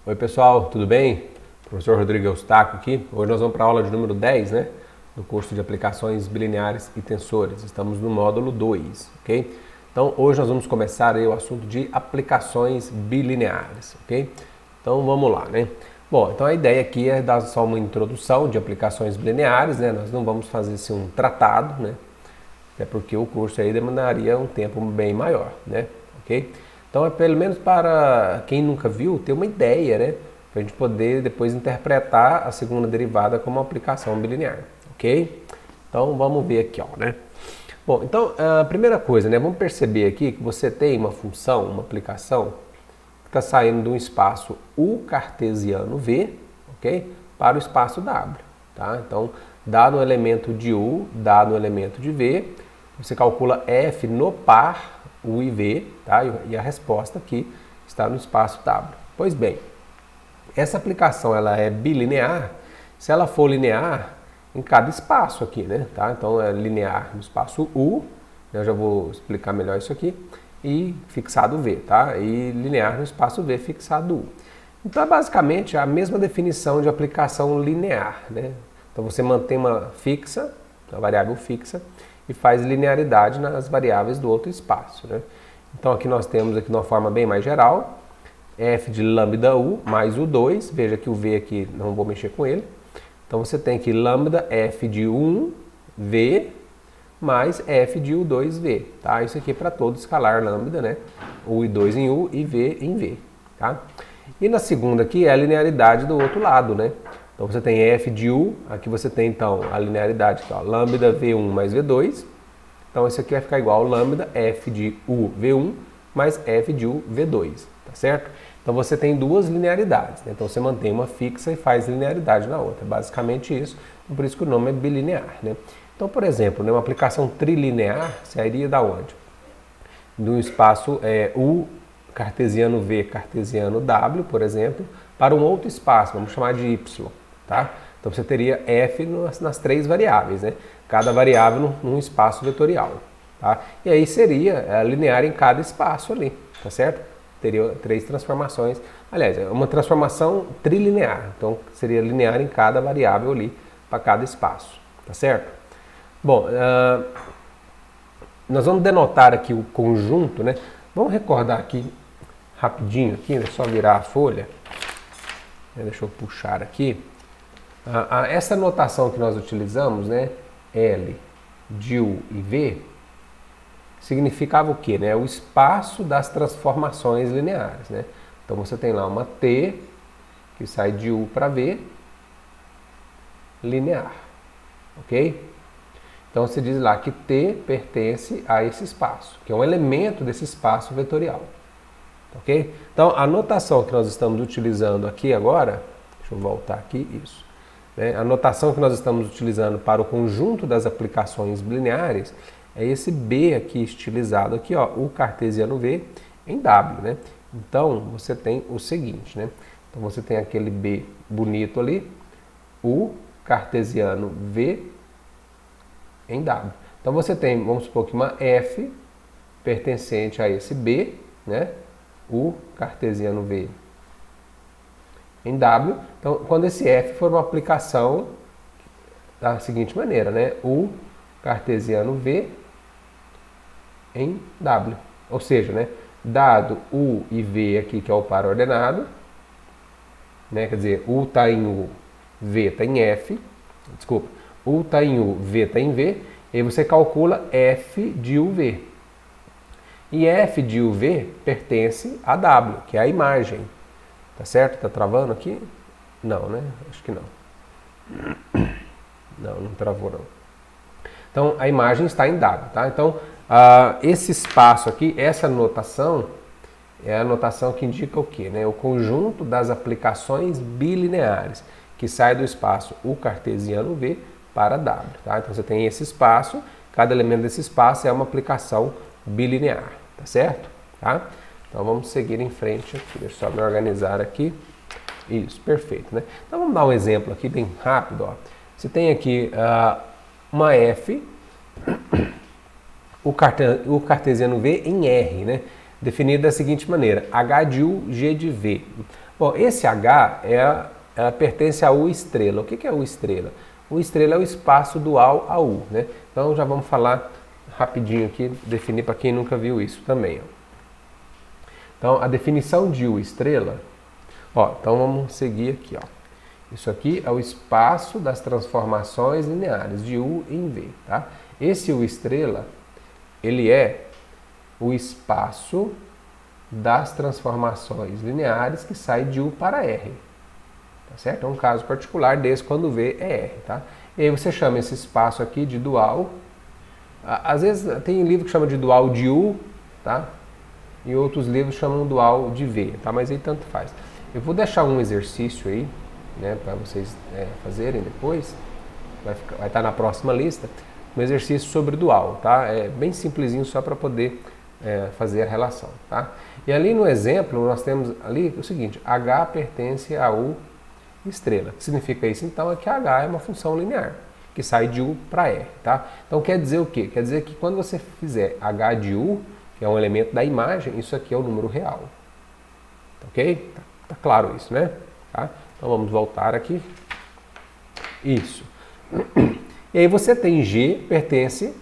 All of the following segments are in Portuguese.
Oi pessoal, tudo bem? Professor Rodrigo Eustáquio aqui. Hoje nós vamos para a aula de número 10, né? Do curso de aplicações bilineares e tensores. Estamos no módulo 2, ok? Então hoje nós vamos começar aí o assunto de aplicações bilineares, ok? Então vamos lá, né? Bom, então a ideia aqui é dar só uma introdução de aplicações bilineares, né? Nós não vamos fazer assim, um tratado, né? Até porque o curso aí demandaria um tempo bem maior, né? Ok? Então é pelo menos para quem nunca viu ter uma ideia, né? Para a gente poder depois interpretar a segunda derivada como uma aplicação bilinear, ok? Então vamos ver aqui, ó, né? Bom, então a primeira coisa, né? Vamos perceber aqui que você tem uma função, uma aplicação que está saindo de um espaço U cartesiano V, ok? Para o espaço W, tá? Então dado um elemento de U, dado um elemento de V, você calcula F no par U e V, tá? E a resposta aqui está no espaço W. Pois bem, essa aplicação ela é bilinear se ela for linear em cada espaço aqui, né? Tá? Então é linear no espaço U, eu já vou explicar melhor isso aqui, e fixado V, tá? E linear no espaço V fixado U. Então é basicamente a mesma definição de aplicação linear, né? Então você mantém uma fixa, uma variável fixa, e faz linearidade nas variáveis do outro espaço, né? Então aqui nós temos aqui de uma forma bem mais geral, f de lambda u mais u2, veja que o v aqui não vou mexer com ele, então você tem aqui lambda f de 1v mais f de u2v, tá? Isso aqui é para todo escalar lambda, né? U e 2 em u e v em v, tá? E na segunda aqui é a linearidade do outro lado, né? Então você tem f de u, aqui você tem então a linearidade, aqui, ó, lambda v1 mais v2. Então isso aqui vai ficar igual lambda f de u v1 mais f de u v2, tá certo? Então você tem duas linearidades, né? Então você mantém uma fixa e faz linearidade na outra, basicamente isso, por isso que o nome é bilinear, né? Então, por exemplo, né, uma aplicação trilinear sairia da onde? De um espaço u cartesiano v cartesiano w, por exemplo, para um outro espaço, vamos chamar de y. Tá? Então você teria f nas três variáveis, né? Cada variável num espaço vetorial. Tá? E aí seria linear em cada espaço ali, tá certo? Teria três transformações. Aliás, é uma transformação trilinear. Então seria linear em cada variável ali, para cada espaço. Tá certo? Bom, nós vamos denotar aqui o conjunto, né? Vamos recordar aqui rapidinho, aqui, é só virar a folha. Deixa eu puxar aqui. Essa notação que nós utilizamos, né, L, de U e V, significava o quê? Né? O espaço das transformações lineares. Né? Então você tem lá uma T, que sai de U para V, linear. Ok? Então você diz lá que T pertence a esse espaço, que é um elemento desse espaço vetorial. Ok? Então a notação que nós estamos utilizando aqui agora, deixa eu voltar aqui, isso. Né? A notação que nós estamos utilizando para o conjunto das aplicações bilineares é esse B aqui estilizado aqui, ó, U cartesiano V em W, né? Então você tem o seguinte, né? Então você tem aquele B bonito ali, U cartesiano V em W. Então você tem, vamos supor que uma F pertencente a esse B, né? U cartesiano V em W. Então, quando esse F for uma aplicação da seguinte maneira, né? U cartesiano V em W. Ou seja, né? Dado U e V aqui, que é o par ordenado, né? Quer dizer, U está em U, V está em F, desculpa, U está em U, V está em V, e aí você calcula F de UV. E F de UV pertence a W, que é a imagem. Tá certo? Tá travando aqui? Não, né? Acho que não. Não travou não. Então a imagem está em W, tá? Então esse espaço aqui, essa notação, é a notação que indica o quê? Né? O conjunto das aplicações bilineares, que sai do espaço U cartesiano V para W. Tá? Então você tem esse espaço, cada elemento desse espaço é uma aplicação bilinear, tá certo? Tá? Então vamos seguir em frente aqui, deixa eu só me organizar aqui. Isso, perfeito, né? Então vamos dar um exemplo aqui bem rápido, ó. Você tem aqui uma F, o cartesiano V em R, né? Definido da seguinte maneira, H de U, G de V. Bom, esse H pertence a U estrela. O que é U estrela? U estrela é o espaço dual a U, né? Então já vamos falar rapidinho aqui, definir para quem nunca viu isso também. Ó. Então a definição de U estrela, então vamos seguir aqui. Ó. Isso aqui é o espaço das transformações lineares de U em V. Tá? Esse U estrela, ele é o espaço das transformações lineares que sai de U para R. Tá certo? É um caso particular desse quando V é R. Tá? E aí você chama esse espaço aqui de dual. Às vezes tem livro que chama de dual de U, tá? E outros livros chamam dual de V, tá? Mas aí tanto faz. Eu vou deixar um exercício aí, né, para vocês fazerem depois. Vai estar na próxima lista. Um exercício sobre dual, tá? É bem simplesinho só para poder fazer a relação, tá? E ali no exemplo nós temos ali o seguinte: H pertence a U estrela. O que significa isso então? É que H é uma função linear que sai de U para R, tá? Então quer dizer o quê? Quer dizer que quando você fizer H de U, que é um elemento da imagem, isso aqui é o número real. Ok? Tá claro isso, né? Tá? Então vamos voltar aqui. Isso. E aí você tem G pertence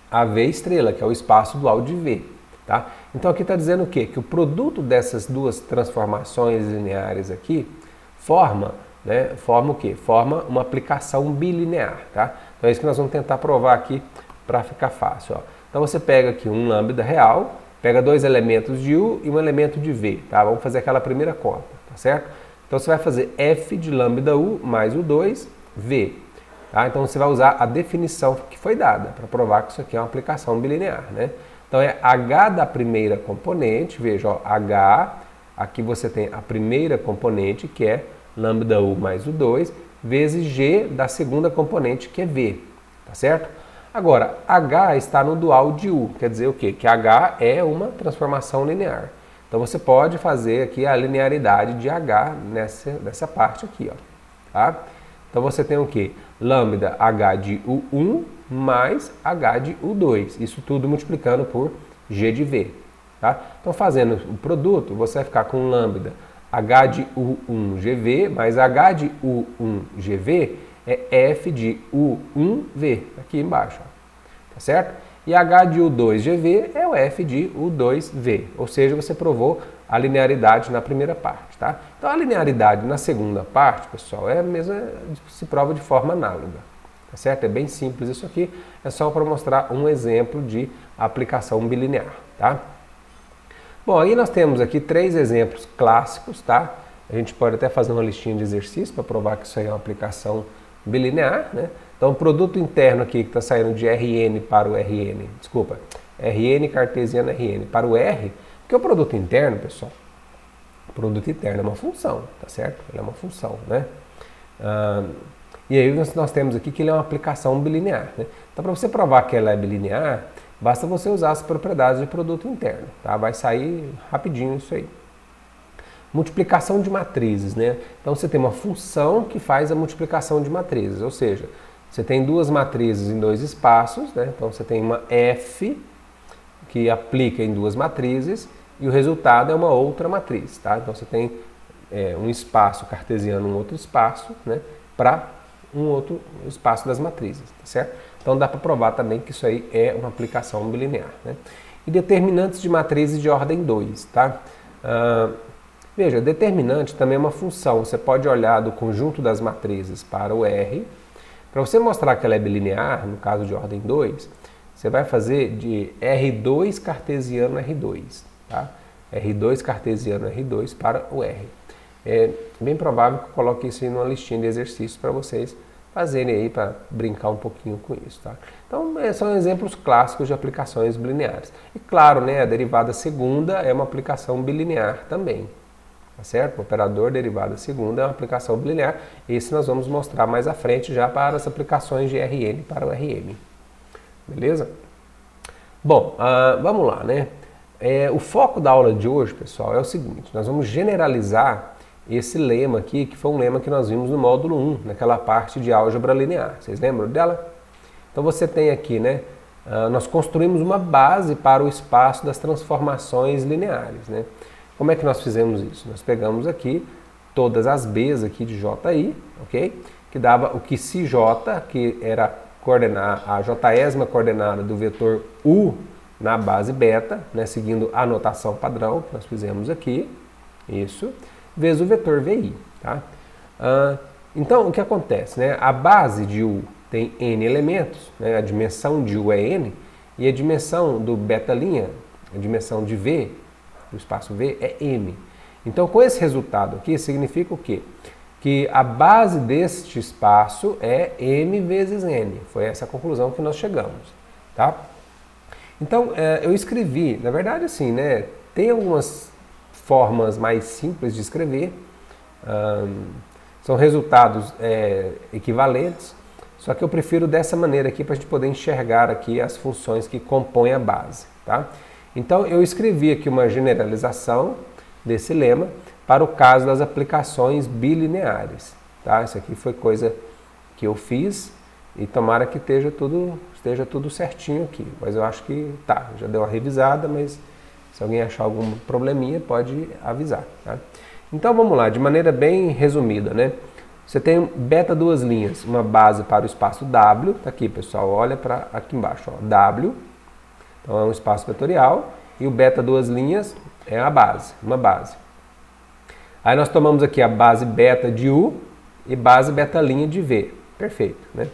a V estrela, que é o espaço dual de V. Tá? Então aqui está dizendo o quê? Que o produto dessas duas transformações lineares aqui forma o quê? Forma uma aplicação bilinear. Tá? Então é isso que nós vamos tentar provar aqui para ficar fácil. Ó. Então você pega aqui um lambda real, pega dois elementos de U e um elemento de V. Tá? Vamos fazer aquela primeira conta, tá certo? Então você vai fazer f de lambda U mais o 2, V. Tá? Então você vai usar a definição que foi dada para provar que isso aqui é uma aplicação bilinear. Né? Então é H da primeira componente, veja, ó, H, aqui você tem a primeira componente que é lambda U mais o 2, vezes G da segunda componente que é V. Tá certo? Agora, H está no dual de U, quer dizer o quê? Que H é uma transformação linear. Então você pode fazer aqui a linearidade de H nessa parte aqui, ó. Tá? Então você tem o quê? Lambda H de U1 mais H de U2. Isso tudo multiplicando por G de V. Tá? Então fazendo o produto, você vai ficar com lambda H de U1 GV mais H de U1 GV é F de U1V, aqui embaixo. Ó. Tá certo? E H de U2GV é o F de U2V. Ou seja, você provou a linearidade na primeira parte. Tá? Então a linearidade na segunda parte, pessoal, se prova de forma análoga. Tá certo? É bem simples isso aqui. É só para mostrar um exemplo de aplicação bilinear. Tá? Bom, aí nós temos aqui 3 exemplos clássicos. Tá? A gente pode até fazer uma listinha de exercícios para provar que isso aí é uma aplicação bilinear, né? Então o produto interno aqui que está saindo de Rn para o Rn, desculpa, Rn cartesiano Rn para o R, porque o produto interno, pessoal, o produto interno é uma função, tá certo? Ele é uma função, né? E aí nós temos aqui que ele é uma aplicação bilinear, né? Então para você provar que ela é bilinear, basta você usar as propriedades de produto interno, tá? Vai sair rapidinho isso aí. Multiplicação de matrizes, né? Então você tem uma função que faz a multiplicação de matrizes, ou seja, você tem duas matrizes em dois espaços, né? Então você tem uma F que aplica em duas matrizes e o resultado é uma outra matriz, tá? Então você tem um espaço cartesiano, um outro espaço, né? Para um outro espaço das matrizes, tá certo? Então dá para provar também que isso aí é uma aplicação bilinear, né? E determinantes de matrizes de ordem 2, tá? Veja, determinante também é uma função. Você pode olhar do conjunto das matrizes para o R. Para você mostrar que ela é bilinear, no caso de ordem 2, você vai fazer de R2 cartesiano R2. Tá? R2 cartesiano R2 para o R. É bem provável que eu coloque isso aí numa listinha de exercícios para vocês fazerem aí, para brincar um pouquinho com isso. Tá? Então, são exemplos clássicos de aplicações bilineares. E claro, né, a derivada segunda é uma aplicação bilinear também. Tá certo? O operador derivada segunda é uma aplicação bilinear. Esse nós vamos mostrar mais à frente já para as aplicações de Rn para o Rm. Beleza? Bom, vamos lá, né? O foco da aula de hoje, pessoal, é o seguinte. Nós vamos generalizar esse lema aqui, que foi um lema que nós vimos no módulo 1, naquela parte de álgebra linear. Vocês lembram dela? Então você tem aqui, né? Nós construímos uma base para o espaço das transformações lineares, né? Como é que nós fizemos isso? Nós pegamos aqui todas as B's aqui de JI, ok? Que dava o que se J, que era a jésima coordenada do vetor U na base beta, né, seguindo a notação padrão que nós fizemos aqui, isso, vezes o vetor VI, tá? Então, o que acontece, né? A base de U tem N elementos, né? A dimensão de U é N, e a dimensão do beta', a dimensão de V, do espaço V, é M. Então, com esse resultado aqui, significa o quê? Que a base deste espaço é M vezes N. Foi essa a conclusão que nós chegamos, tá? Então, eu escrevi, na verdade, assim, né? Tem algumas formas mais simples de escrever, são resultados equivalentes, só que eu prefiro dessa maneira aqui para a gente poder enxergar aqui as funções que compõem a base, tá? Então, eu escrevi aqui uma generalização desse lema para o caso das aplicações bilineares, tá? Isso aqui foi coisa que eu fiz e tomara que esteja tudo certinho aqui, mas eu acho que tá, já deu uma revisada, mas se alguém achar algum probleminha pode avisar, tá? Então vamos lá, de maneira bem resumida, né? Você tem beta duas linhas, uma base para o espaço W, tá aqui pessoal, olha para aqui embaixo, ó, W, então é um espaço vetorial, e o beta duas linhas é a base, uma base. Aí nós tomamos aqui a base beta de U e base beta' de V, perfeito, né?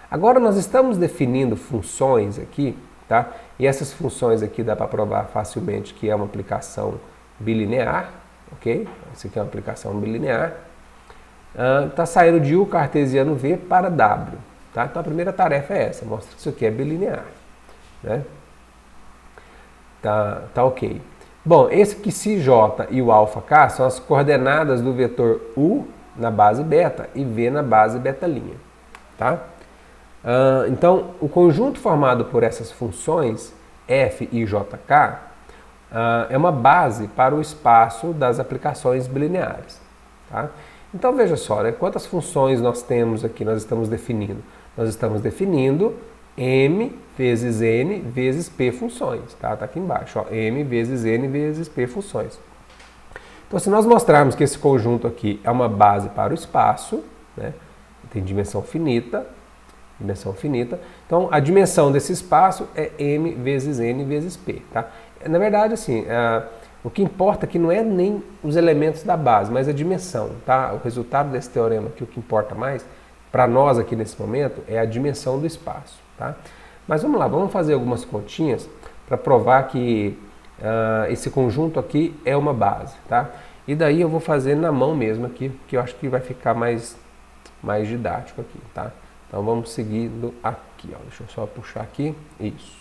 Agora nós estamos definindo funções aqui, tá? E essas funções aqui dá para provar facilmente que é uma aplicação bilinear, ok? Essa aqui é uma aplicação bilinear. Está saindo de U cartesiano V para W, tá? Então a primeira tarefa é essa, mostra que isso aqui é bilinear, né? Tá ok. Bom, esse que si J e o alfa K são as coordenadas do vetor U na base beta e V na base beta', tá? Então, o conjunto formado por essas funções F e JK é uma base para o espaço das aplicações bilineares, tá? Então, veja só, né? Quantas funções nós temos aqui, nós estamos definindo? Nós estamos definindo M vezes N vezes P funções, tá? Tá aqui embaixo, ó, M vezes N vezes P funções. Então, se nós mostrarmos que esse conjunto aqui é uma base para o espaço, né? Tem dimensão finita, então a dimensão desse espaço é M vezes N vezes P, tá? Na verdade, assim, o que importa aqui não é nem os elementos da base, mas a dimensão, tá? O resultado desse teorema aqui, o que importa mais, para nós aqui nesse momento, é a dimensão do espaço, tá? Mas vamos lá, vamos fazer algumas continhas para provar que esse conjunto aqui é uma base, tá? E daí eu vou fazer na mão mesmo aqui, que eu acho que vai ficar mais didático aqui, tá? Então vamos seguindo aqui, ó. Deixa eu só puxar aqui, isso.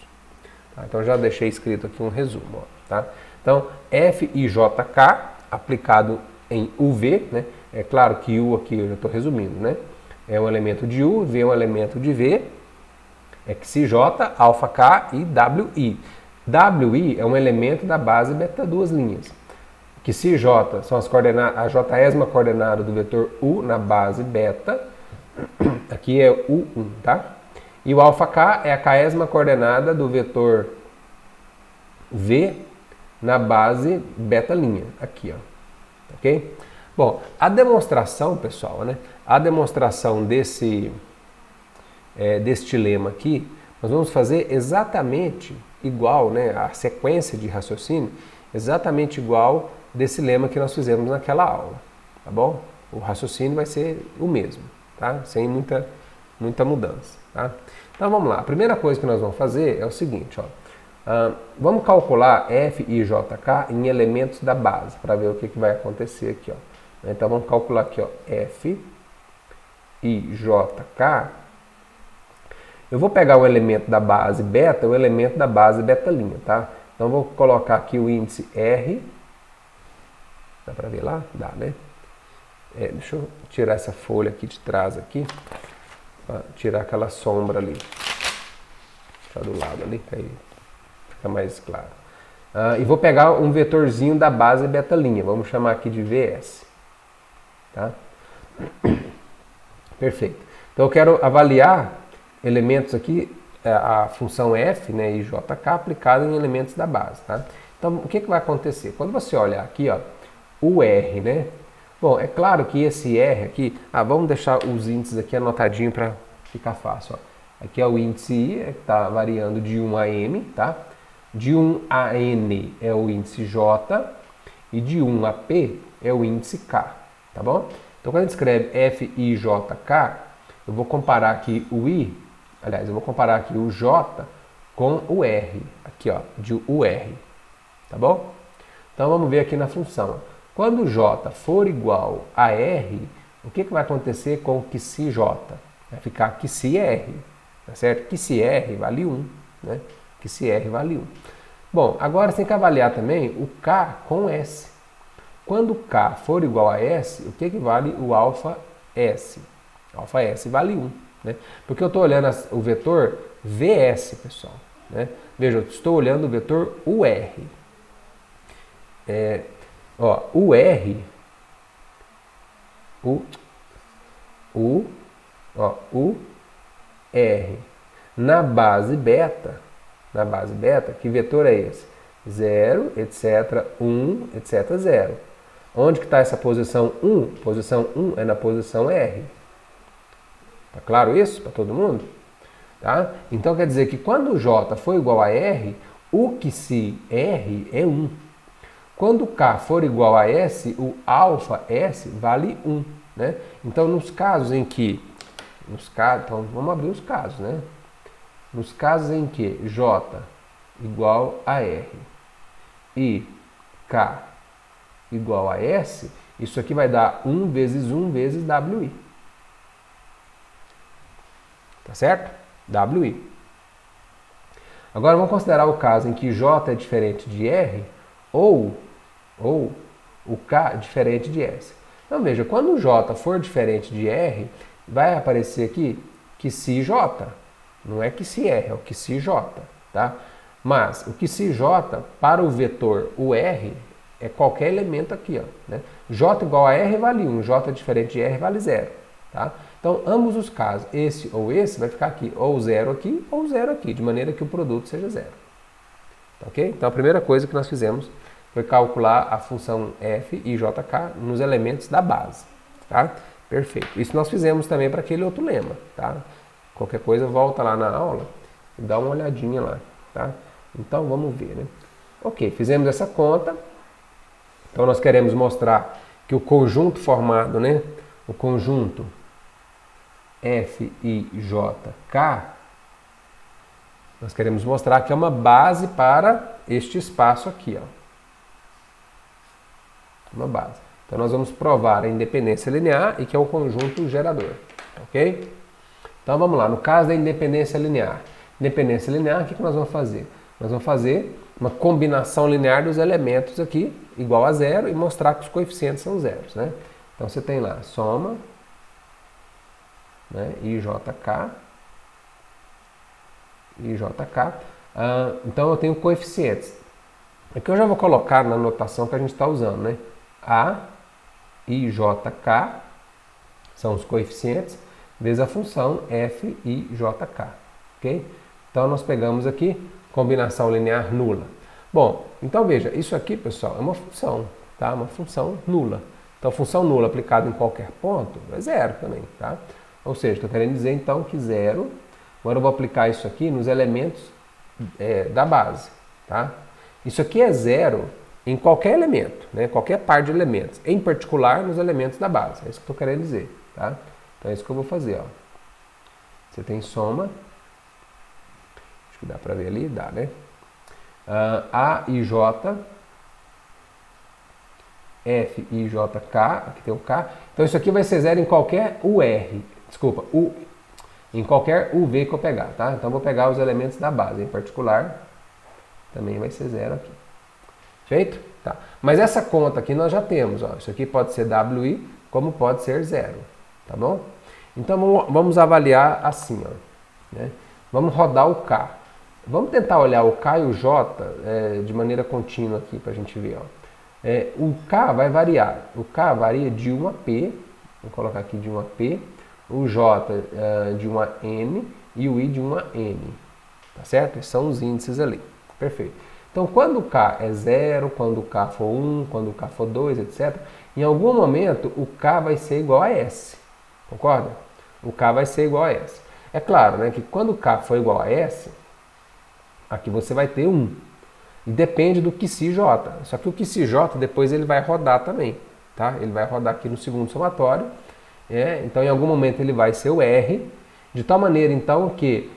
Tá? Então já deixei escrito aqui um resumo, ó, tá? Então F e JK aplicado em UV, né? É claro que U aqui eu já estou resumindo, né? É um elemento de U, V é um elemento de V, é que si J, alfa K e WI. WI é um elemento da base beta duas linhas. Que si J são as coordenadas, a jésima coordenada do vetor U na base beta, aqui é U1, tá? E o alfa K é a késima coordenada do vetor V na base beta', aqui, ó. Ok? Bom, a demonstração, pessoal, né? A demonstração deste lema aqui, nós vamos fazer exatamente igual, né? A sequência de raciocínio, exatamente igual desse lema que nós fizemos naquela aula, tá bom? O raciocínio vai ser o mesmo, tá? Sem muita mudança, tá? Então vamos lá, a primeira coisa que nós vamos fazer é o seguinte, ó. Vamos calcular F e JK em elementos da base, para ver o que vai acontecer aqui, ó. Então vamos calcular aqui, ó, F e JK. Eu vou pegar o elemento da base beta e o elemento da base beta', tá? Então vou colocar aqui o índice R. Dá para ver lá? Dá, né? Deixa eu tirar essa folha aqui de trás aqui, para tirar aquela sombra ali. Deixa do lado ali, aí fica mais claro. E vou pegar um vetorzinho da base beta', vamos chamar aqui de VS. Tá? Perfeito. Então eu quero avaliar elementos aqui, a função F, né, e JK aplicada em elementos da base. Tá? Então, o que vai acontecer? Quando você olhar aqui, ó, o R, né? Bom, é claro que esse R aqui... vamos deixar os índices aqui anotadinho para ficar fácil, ó. Aqui é o índice I, que está variando de 1 a M, tá? De 1 a N é o índice J e de 1 a P é o índice K, tá bom? Então, quando a gente escreve FIJK, eu vou comparar aqui o I, aliás, eu vou comparar aqui o J com o R, aqui ó, de UR, tá bom? Então vamos ver aqui na função. Quando J for igual a R, o que vai acontecer com o que se J? Vai ficar que se R, tá certo? Que se R vale 1, né? Que se R vale 1. Bom, agora você tem que avaliar também o K com S. Quando K for igual a S, o que vale o alfa S? Alfa S vale 1, né? Porque eu estou olhando o vetor VS, pessoal, né? Veja, eu estou olhando o vetor UR. UR, UR, na base beta, que vetor é esse? 0, etc, 1, etc, 0. Onde que está essa posição 1? Posição 1 é na posição R. Tá claro isso para todo mundo? Tá? Então quer dizer que quando J for igual a R, o que se R é 1. Quando K for igual a S, o alfa S vale 1. Né? Então nos casos em que... então vamos abrir os casos, né? Nos casos em que J igual a R e K igual a S, isso aqui vai dar 1 vezes 1 vezes WI. Tá certo? WI. Agora vamos considerar o caso em que J é diferente de R ou o K é diferente de S. Então veja, quando o J for diferente de R, vai aparecer aqui que se J. Não é que se R, é o que se J. Tá? Mas o que se J para o vetor UR é qualquer elemento aqui. Ó, né? J igual a R vale 1, J diferente de R vale 0. Tá? Então, ambos os casos, esse ou esse, vai ficar aqui, ou 0 aqui, ou 0 aqui, de maneira que o produto seja 0. Tá, ok? Então, a primeira coisa que nós fizemos foi calcular a função f e jk nos elementos da base. Tá? Perfeito. Isso nós fizemos também para aquele outro lema. Tá? Qualquer coisa, volta lá na aula e dá uma olhadinha lá. Tá? Então, vamos ver. Né? Ok, fizemos essa conta. Então, nós queremos mostrar que o conjunto formado, né? O conjunto FIJK, nós queremos mostrar que é uma base para este espaço aqui, ó. Uma base. Então nós vamos provar a independência linear e que é o conjunto gerador, ok? Então vamos lá, no caso da independência linear. Independência linear, o que nós vamos fazer? Nós vamos fazer uma combinação linear dos elementos aqui, igual a 0, e mostrar que os coeficientes são zeros, né? Então você tem lá, soma, né, IJK, então eu tenho coeficientes. Aqui eu já vou colocar na notação que a gente está usando, né? A e JK são os coeficientes, vezes a função FIJK, ok? Então nós pegamos aqui combinação linear nula. Bom, então veja, isso aqui, pessoal, é uma função, tá? Uma função nula. Então função nula aplicada em qualquer ponto é 0 também, tá? Ou seja, estou querendo dizer então que 0, agora eu vou aplicar isso aqui nos elementos da base, tá? Isso aqui é 0 em qualquer elemento, né? Qualquer par de elementos, em particular nos elementos da base, é isso que eu estou querendo dizer, tá? Então é isso que eu vou fazer, ó. Você tem soma, acho que dá para ver ali, dá, né? A e J, F e JK, aqui tem o K, então isso aqui vai ser 0 em qualquer UR, desculpa, em qualquer UV que eu pegar, tá? Então eu vou pegar os elementos da base, em particular, também vai ser 0 aqui. Feito? Tá. Mas essa conta aqui nós já temos, ó. Isso aqui pode ser WI, como pode ser 0, tá bom? Então vamos avaliar assim, ó, né? Vamos rodar o K. Vamos tentar olhar o K e o J de maneira contínua aqui para a gente ver, ó. O K vai variar. O K varia de 1 a P, vou colocar aqui de 1 a P, o J de 1 a N e o I de 1 a N. Tá certo? Esses são os índices ali. Perfeito. Então, quando K é 0, quando K for 1, quando K for 2, etc., em algum momento o K vai ser igual a S. Concorda? O K vai ser igual a S. É claro, né, que quando K for igual a S, aqui você vai ter 1. E depende do QCJ. Só que o QCJ depois ele vai rodar também. Tá? Ele vai rodar aqui no segundo somatório. Então em algum momento ele vai ser o R. De tal maneira então que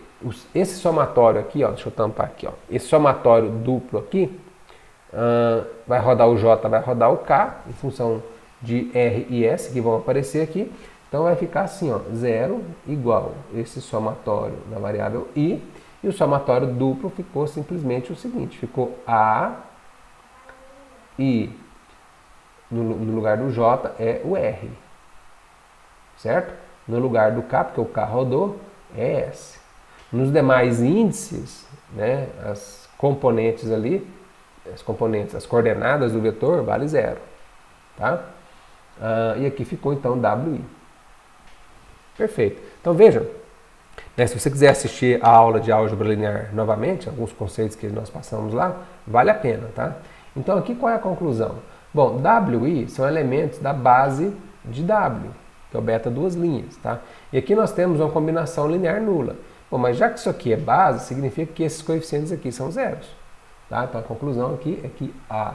esse somatório aqui, ó, deixa eu tampar aqui, ó, esse somatório duplo aqui, vai rodar o J, vai rodar o K, em função de R e S que vão aparecer aqui. Então vai ficar assim, ó, 0 igual esse somatório da variável I, e o somatório duplo ficou simplesmente o seguinte, ficou A, e no lugar do J é o R, certo? No lugar do K, porque o K rodou, é S. Nos demais índices, né, as componentes ali, as coordenadas do vetor vale 0, tá? E aqui ficou então WI. Perfeito. Então vejam, né, se você quiser assistir a aula de álgebra linear novamente, alguns conceitos que nós passamos lá, vale a pena, tá? Então aqui qual é a conclusão? Bom, WI são elementos da base de W, que é o beta duas linhas, tá? E aqui nós temos uma combinação linear nula. Bom, mas já que isso aqui é base, significa que esses coeficientes aqui são zeros, tá? Então a conclusão aqui é que A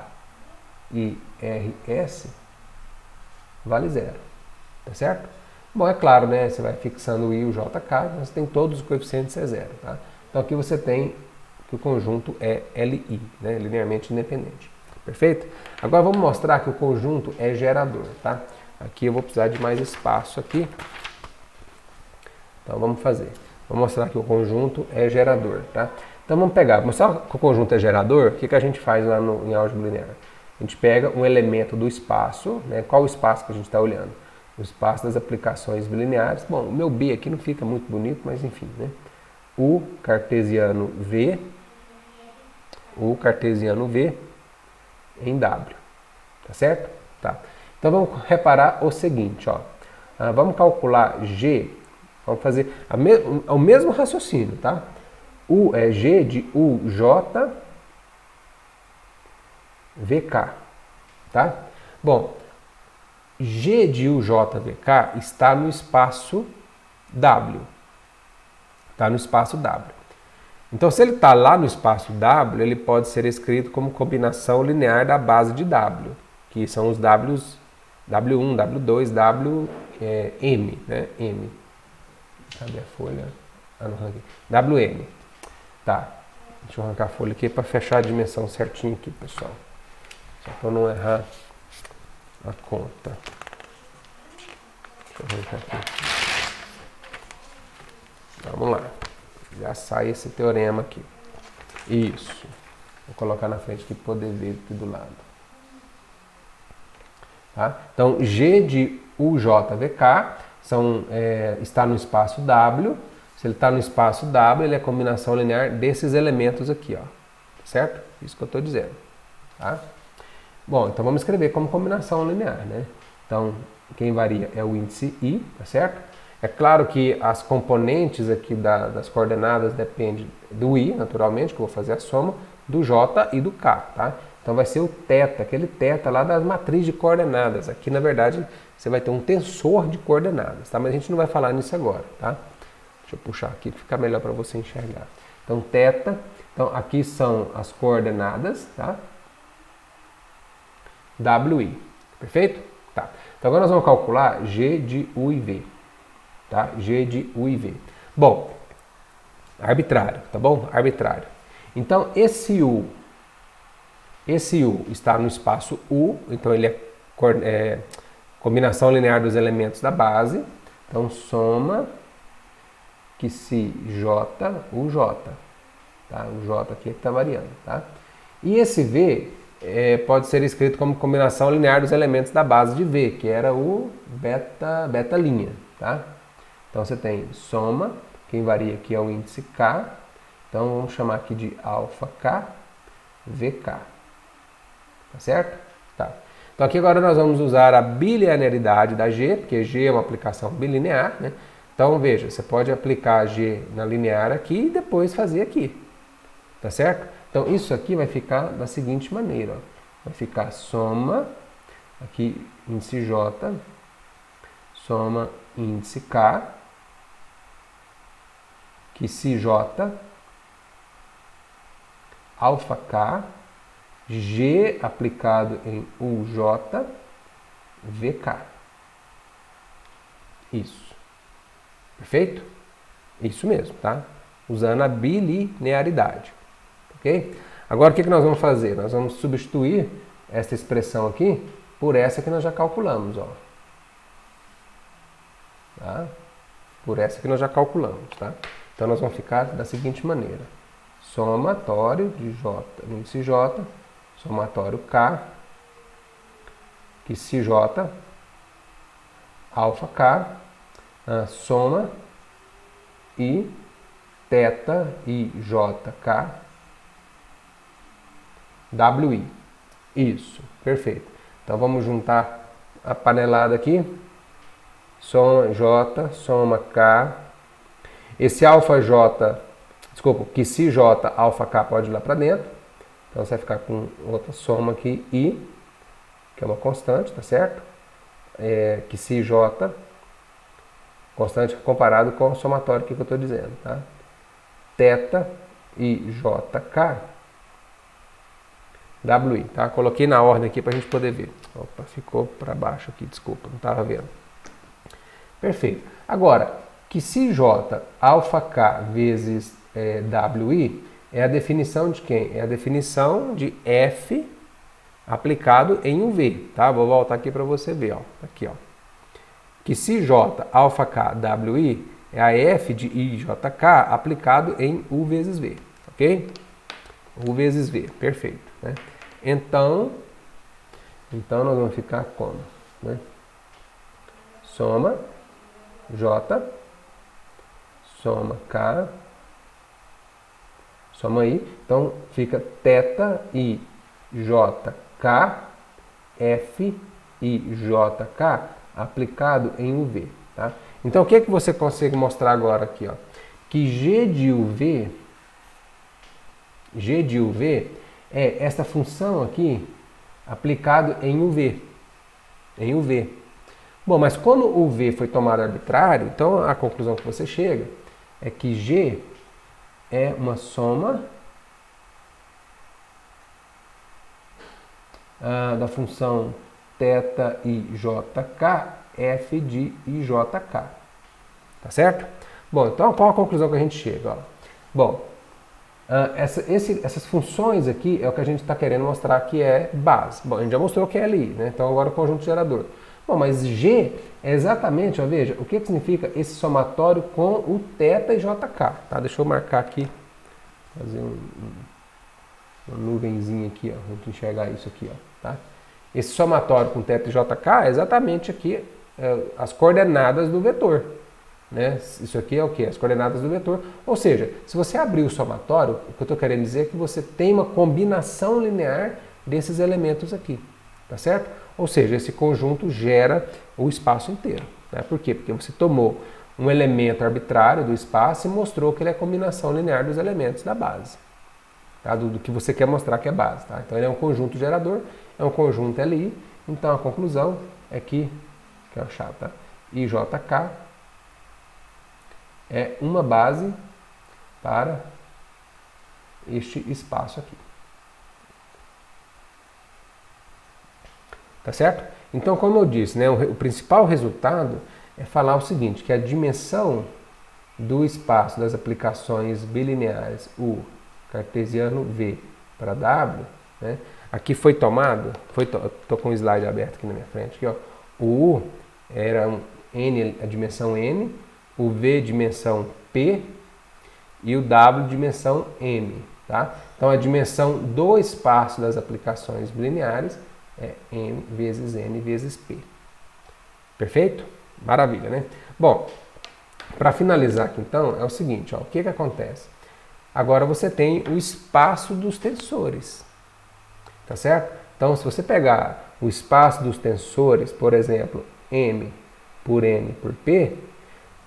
e RS vale 0, tá certo? Bom, é claro, né? Você vai fixando o I e o JK, você tem todos os coeficientes é 0, tá? Então aqui você tem que o conjunto é LI, né? Linearmente independente. Perfeito? Agora vamos mostrar que o conjunto é gerador, tá? Aqui eu vou precisar de mais espaço aqui. Então vamos fazer. Vou mostrar que o conjunto é gerador, tá? Então vamos pegar, mostrar que o conjunto é gerador, o que a gente faz lá em álgebra linear? A gente pega um elemento do espaço, né? Qual o espaço que a gente está olhando? O espaço das aplicações bilineares. Bom, o meu B aqui não fica muito bonito, mas enfim, né? O cartesiano V em W, tá certo? Tá. Então vamos reparar o seguinte, ó. Vamos calcular G, vamos fazer o mesmo raciocínio, tá? U é G de UJ VK, tá? Bom, G de UJVK está no espaço W. Está no espaço W. Então, se ele está lá no espaço W, ele pode ser escrito como combinação linear da base de W, que são os Ws, W1, W2, Wm, né? M. Cadê a folha? Não arranquei. Wm. Tá. Deixa eu arrancar a folha aqui para fechar a dimensão certinho aqui, pessoal. Só para eu não errar a conta. Deixa eu arrancar aqui. Vamos lá. Já sai esse teorema aqui. Isso. Vou colocar na frente aqui para poder ver aqui do lado. Tá? Então, G de UJVK está no espaço W. Se ele está no espaço W, ele é a combinação linear desses elementos aqui, ó. Certo? Isso que eu estou dizendo. Tá? Bom, então vamos escrever como combinação linear, né? Então, quem varia é o índice I, tá certo? É claro que as componentes aqui das coordenadas dependem do I, naturalmente, que eu vou fazer a soma, do J e do K, tá? Então vai ser o θ, aquele θ lá das matrizes de coordenadas. Aqui, na verdade, você vai ter um tensor de coordenadas, tá? Mas a gente não vai falar nisso agora, tá? Deixa eu puxar aqui para ficar melhor para você enxergar. Então, θ, então aqui são as coordenadas, tá? WI, perfeito? Tá. Então agora nós vamos calcular G de U e V, tá? G de U e V. Bom, arbitrário, tá bom? Arbitrário. Então esse U está no espaço U, então ele é combinação linear dos elementos da base. Então soma que se J, o J, tá? O J aqui está variando, tá? E esse V pode ser escrito como combinação linear dos elementos da base de V, que era o beta linha, tá? Então você tem soma, quem varia aqui é o índice K, então vamos chamar aqui de alfa K, VK, tá certo? Tá. Então aqui agora nós vamos usar a bilinearidade da G, porque G é uma aplicação bilinear, né? Então veja, você pode aplicar G na linear aqui e depois fazer aqui, tá certo? Então, isso aqui vai ficar da seguinte maneira. Ó. Vai ficar soma, aqui índice J, soma índice K, que se J, alfa K, G aplicado em UJ, VK. Isso. Perfeito? Isso mesmo, tá? Usando a bilinearidade. Ok? Agora o que nós vamos fazer? Nós vamos substituir essa expressão aqui por essa que nós já calculamos. Ó. Tá? Por essa que nós já calculamos. Tá? Então nós vamos ficar da seguinte maneira. Somatório de J, índice J, somatório K, que se J, alfa K, soma I, θ I, JK, WI. Isso, perfeito. Então vamos juntar a panelada aqui. Soma J, soma K. Esse alfa J, desculpa, que se J, alfa K pode ir lá para dentro. Então você vai ficar com outra soma aqui, I, que é uma constante, tá certo? Que se J, constante comparado com o somatório que eu estou dizendo, tá? Θ I, JK, WI, tá? Coloquei na ordem aqui para a gente poder ver. Opa, ficou para baixo aqui, desculpa, não estava vendo. Perfeito. Agora, que se J, alfa K vezes WI é a definição de quem? É a definição de F aplicado em um V, tá? Vou voltar aqui para você ver, ó. Aqui, ó. Que se J, alfa K, WI é a F de I, JK aplicado em U vezes V, ok? U vezes V, perfeito, né? Então nós vamos ficar como? Né? Soma J, soma K, soma I. Então fica θ I, JK, F I, JK aplicado em UV. Tá? Então o que você consegue mostrar agora aqui? Ó? Que G de UV é essa função aqui aplicado em UV. Em UV. Bom, mas quando o V foi tomado arbitrário, então a conclusão que você chega é que G é uma soma da função θ I, JK, F de IJK. Tá certo? Bom, então qual a conclusão que a gente chega? Ó? Bom, essas funções aqui é o que a gente está querendo mostrar que é base. Bom, a gente já mostrou que é LI, né? Então agora o conjunto gerador. Bom, mas G é exatamente, ó, veja, o que significa esse somatório com o θ e JK. Tá? Deixa eu marcar aqui, fazer uma nuvenzinha aqui, ó, pra gente enxergar isso aqui. Ó, tá? Esse somatório com θ e JK é exatamente aqui as coordenadas do vetor. Né? Isso aqui é o que? As coordenadas do vetor. Ou seja, se você abrir o somatório, o que eu estou querendo dizer é que você tem uma combinação linear desses elementos aqui. Tá certo? Ou seja, esse conjunto gera o espaço inteiro. Né? Por quê? Porque você tomou um elemento arbitrário do espaço e mostrou que ele é a combinação linear dos elementos da base. Tá? Do que você quer mostrar que é base. Tá? Então ele é um conjunto gerador, é um conjunto LI. Então a conclusão é que é o chave, tá? IJK é uma base para este espaço aqui. Tá certo? Então, como eu disse, né, o principal resultado é falar o seguinte, que a dimensão do espaço das aplicações bilineares U cartesiano V para W, né, aqui foi tomado, estou com o slide aberto aqui na minha frente, aqui, ó, o U era N, a dimensão N, o V dimensão P e o W dimensão M. Tá? Então a dimensão do espaço das aplicações bilineares é M vezes N vezes P. Perfeito? Maravilha, né? Bom, para finalizar aqui então, é o seguinte, ó, o que acontece? Agora você tem o espaço dos tensores, tá certo? Então se você pegar o espaço dos tensores, por exemplo, M por N por P,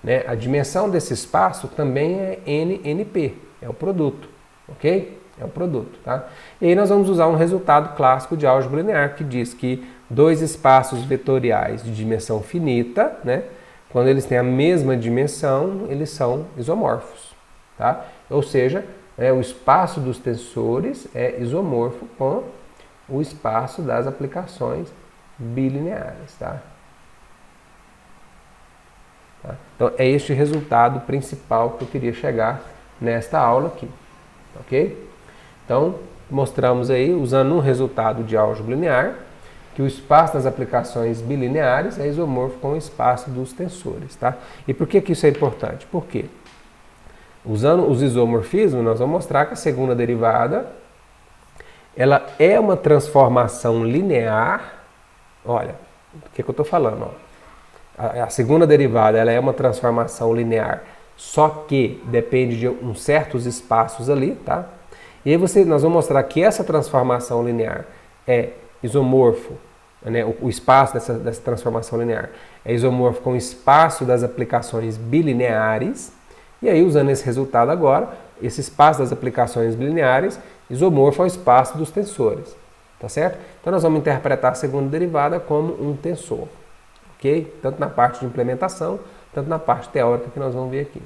né, a dimensão desse espaço também é NNP, é o produto, ok? É o produto, tá? E aí nós vamos usar um resultado clássico de álgebra linear que diz que dois espaços vetoriais de dimensão finita, né? Quando eles têm a mesma dimensão, eles são isomorfos, tá? Ou seja, o espaço dos tensores é isomorfo com o espaço das aplicações bilineares, tá? Então é este resultado principal que eu queria chegar nesta aula aqui, ok? Então mostramos aí, usando um resultado de álgebra linear, que o espaço das aplicações bilineares é isomorfo com o espaço dos tensores, tá? E por que isso é importante? Porque usando os isomorfismos, nós vamos mostrar que a segunda derivada ela é uma transformação linear. Olha, o que eu estou falando? Ó. A segunda derivada ela é uma transformação linear, só que depende de uns certos espaços ali, tá? E aí nós vamos mostrar que essa transformação linear é isomorfo, né? O espaço dessa transformação linear é isomorfo com o espaço das aplicações bilineares. E aí, usando esse resultado agora, esse espaço das aplicações bilineares isomorfo ao espaço dos tensores, tá certo? Então nós vamos interpretar a segunda derivada como um tensor, ok? Tanto na parte de implementação, tanto na parte teórica que nós vamos ver aqui.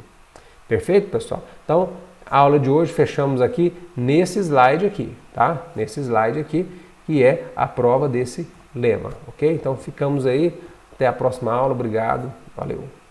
Perfeito, pessoal? Então, a aula de hoje fechamos aqui nesse slide aqui, tá? Nesse slide aqui, que é a prova desse lema, ok? Então ficamos aí, até a próxima aula, obrigado, valeu!